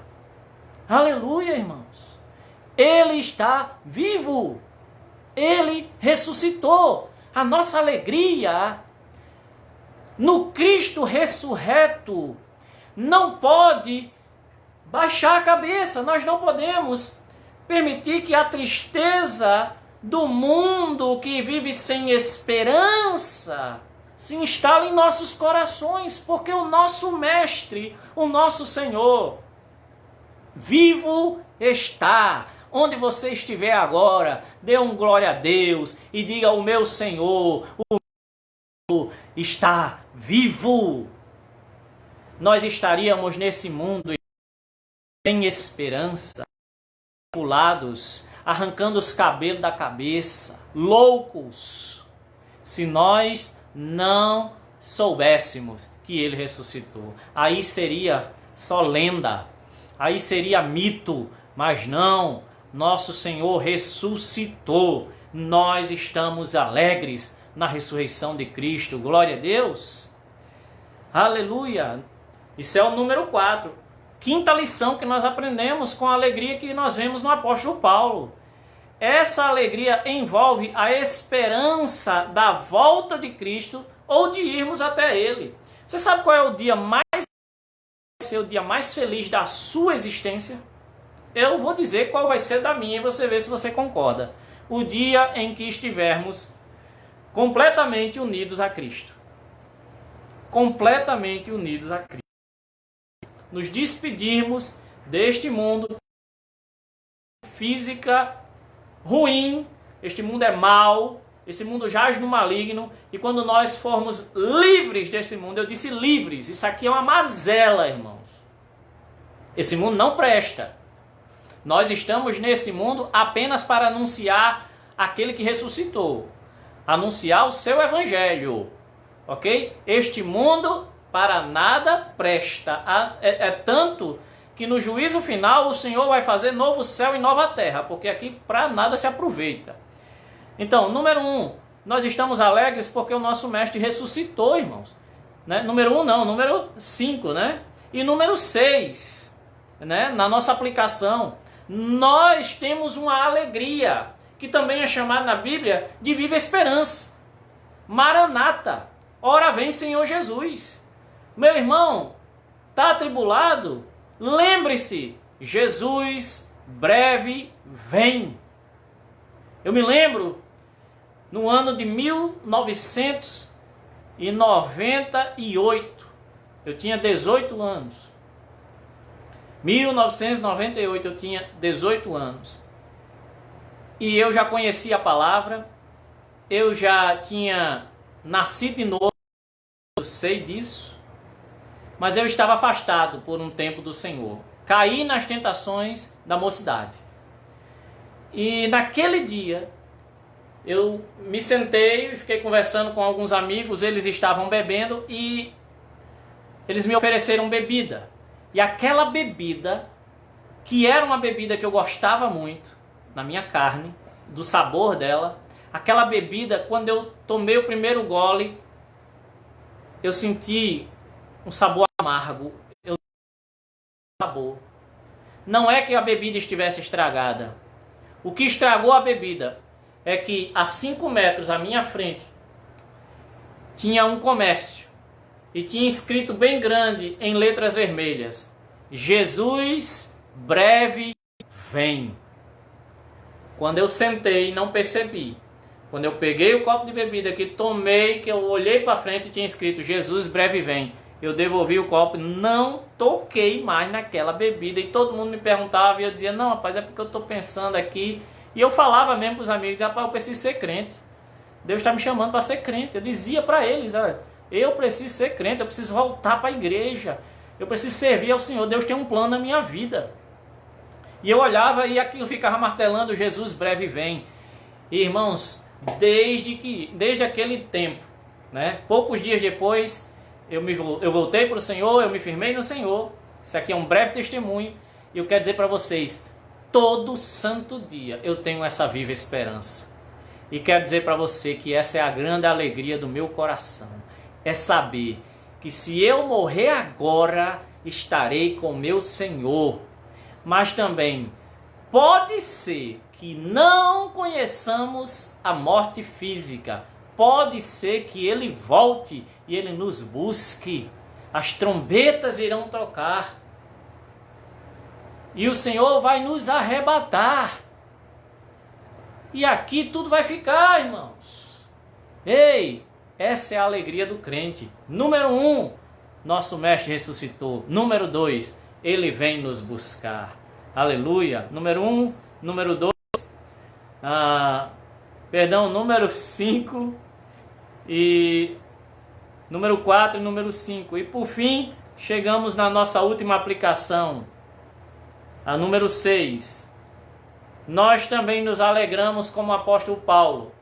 Aleluia, irmãos! Ele está vivo. Ele ressuscitou. A nossa alegria no Cristo ressurreto não pode baixar a cabeça. Nós não podemos permitir que a tristeza do mundo que vive sem esperança se instale em nossos corações, porque o nosso Mestre, o nosso Senhor, vivo está. Onde você estiver agora, dê um glória a Deus e diga, o meu Senhor, o meu está vivo. Nós estaríamos nesse mundo sem esperança, pulados, arrancando os cabelos da cabeça, loucos, se nós não soubéssemos que Ele ressuscitou. Aí seria só lenda, aí seria mito, mas não, nosso Senhor ressuscitou. Nós estamos alegres na ressurreição de Cristo, glória a Deus. Aleluia! Isso é o número 4. Quinta lição que nós aprendemos com a alegria que nós vemos no apóstolo Paulo. Essa alegria envolve a esperança da volta de Cristo ou de irmos até Ele. Você sabe qual é o dia mais feliz da sua existência? Eu vou dizer qual vai ser da minha e você vê se você concorda. O dia em que estivermos completamente unidos a Cristo. Completamente unidos a Cristo. Nos despedirmos deste mundo física ruim, este mundo é mau, esse mundo jaz no maligno, e quando nós formos livres desse mundo, eu disse livres, isso aqui é uma mazela, irmãos. Esse mundo não presta, Nós estamos nesse mundo apenas para anunciar aquele que ressuscitou. Anunciar o seu evangelho. Ok? Este mundo para nada presta. É tanto que no juízo final o Senhor vai fazer novo céu e nova terra. Porque aqui para nada se aproveita. Então, número 1, nós estamos alegres porque o nosso mestre ressuscitou, irmãos. Né? Número 1 não, número 5, né? E número 6, né? Na nossa aplicação, nós temos uma alegria, que também é chamada na Bíblia de viva esperança. Maranata, ora vem Senhor Jesus. Meu irmão, está atribulado? Lembre-se, Jesus breve vem. Eu me lembro, no ano de 1998, eu tinha 18 anos. 1998 eu tinha 18 anos. E eu já conhecia a palavra, eu já tinha nascido de novo, eu sei disso, mas eu estava afastado por um tempo do Senhor. Caí nas tentações da mocidade. E naquele dia, eu me sentei e fiquei conversando com alguns amigos, eles estavam bebendo e eles me ofereceram bebida. E aquela bebida, que era uma bebida que eu gostava muito, na minha carne, do sabor dela, aquela bebida, quando eu tomei o primeiro gole, eu senti um sabor amargo. Sabor. Não é que a bebida estivesse estragada. O que estragou a bebida é que a 5 metros à minha frente tinha um comércio e tinha escrito bem grande em letras vermelhas: Jesus breve vem. Quando eu sentei, não percebi. Quando eu peguei o copo de bebida que tomei, que eu olhei para frente, tinha escrito Jesus breve vem. Eu devolvi o copo, não toquei mais naquela bebida. E todo mundo me perguntava e eu dizia: não, rapaz, é porque eu estou pensando aqui. E eu falava mesmo para os amigos: rapaz, eu preciso ser crente. Deus está me chamando para ser crente. Eu dizia para eles: olha, eu preciso ser crente, eu preciso voltar para a igreja. Eu preciso servir ao Senhor. Deus tem um plano na minha vida. E eu olhava e aquilo ficava martelando: Jesus breve vem. E, irmãos, desde aquele tempo, né, poucos dias depois, eu voltei para o Senhor, eu me firmei no Senhor. Isso aqui é um breve testemunho. E eu quero dizer para vocês, todo santo dia eu tenho essa viva esperança. E quero dizer para você que essa é a grande alegria do meu coração. É saber que se eu morrer agora, estarei com meu Senhor. Mas também pode ser que não conheçamos a morte física. Pode ser que Ele volte e Ele nos busque. As trombetas irão tocar. E o Senhor vai nos arrebatar. E aqui tudo vai ficar, irmãos. Ei, essa é a alegria do crente. Número 1, nosso Mestre ressuscitou. Número 2, Ele vem nos buscar. Aleluia. Número 1, número 2, número 5 e número 4 e número 5. E por fim, chegamos na nossa última aplicação, a número 6. Nós também nos alegramos como o apóstolo Paulo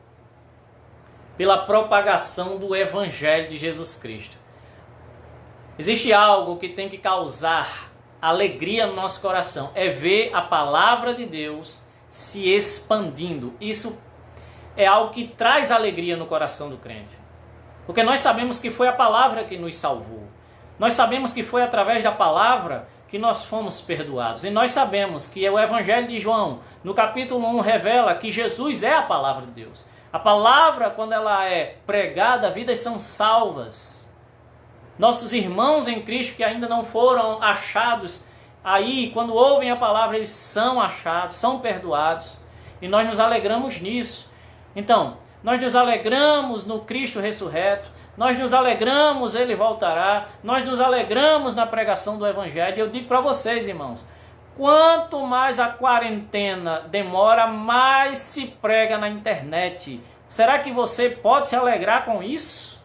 pela propagação do Evangelho de Jesus Cristo. Existe algo que tem que causar alegria no nosso coração, é ver a palavra de Deus se expandindo. Isso é algo que traz alegria no coração do crente. Porque nós sabemos que foi a palavra que nos salvou. Nós sabemos que foi através da palavra que nós fomos perdoados. E nós sabemos que o Evangelho de João, no capítulo 1, revela que Jesus é a palavra de Deus. A palavra, quando ela é pregada, vidas são salvas. Nossos irmãos em Cristo que ainda não foram achados, aí, quando ouvem a palavra, eles são achados, são perdoados. E nós nos alegramos nisso. Então, nós nos alegramos no Cristo ressurreto, nós nos alegramos, Ele voltará, nós nos alegramos na pregação do Evangelho. E eu digo para vocês, irmãos, quanto mais a quarentena demora, mais se prega na internet. Será que você pode se alegrar com isso?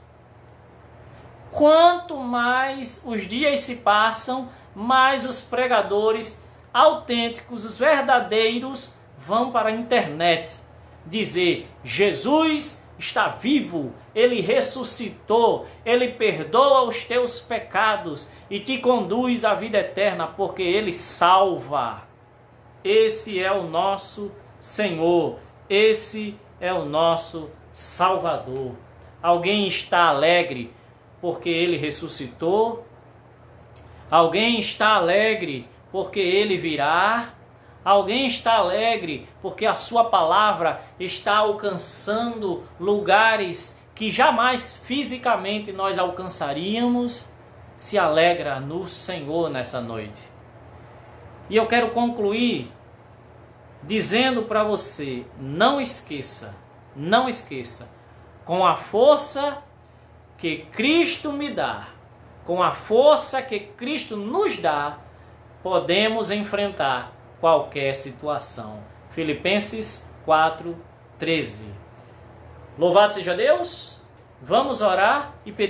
Quanto mais os dias se passam, mais os pregadores autênticos, os verdadeiros, vão para a internet dizer: Jesus está vivo, Ele ressuscitou, Ele perdoa os teus pecados e te conduz à vida eterna, porque Ele salva. Esse é o nosso Senhor, esse é o nosso Salvador. Alguém está alegre porque Ele ressuscitou? Alguém está alegre porque Ele virá? Alguém está alegre porque a sua palavra está alcançando lugares que jamais fisicamente nós alcançaríamos? Se alegra no Senhor nessa noite. E eu quero concluir dizendo para você: não esqueça, com a força que Cristo me dá, com a força que Cristo nos dá, podemos enfrentar qualquer situação. Filipenses 4:13. Louvado seja Deus. Vamos orar e pedir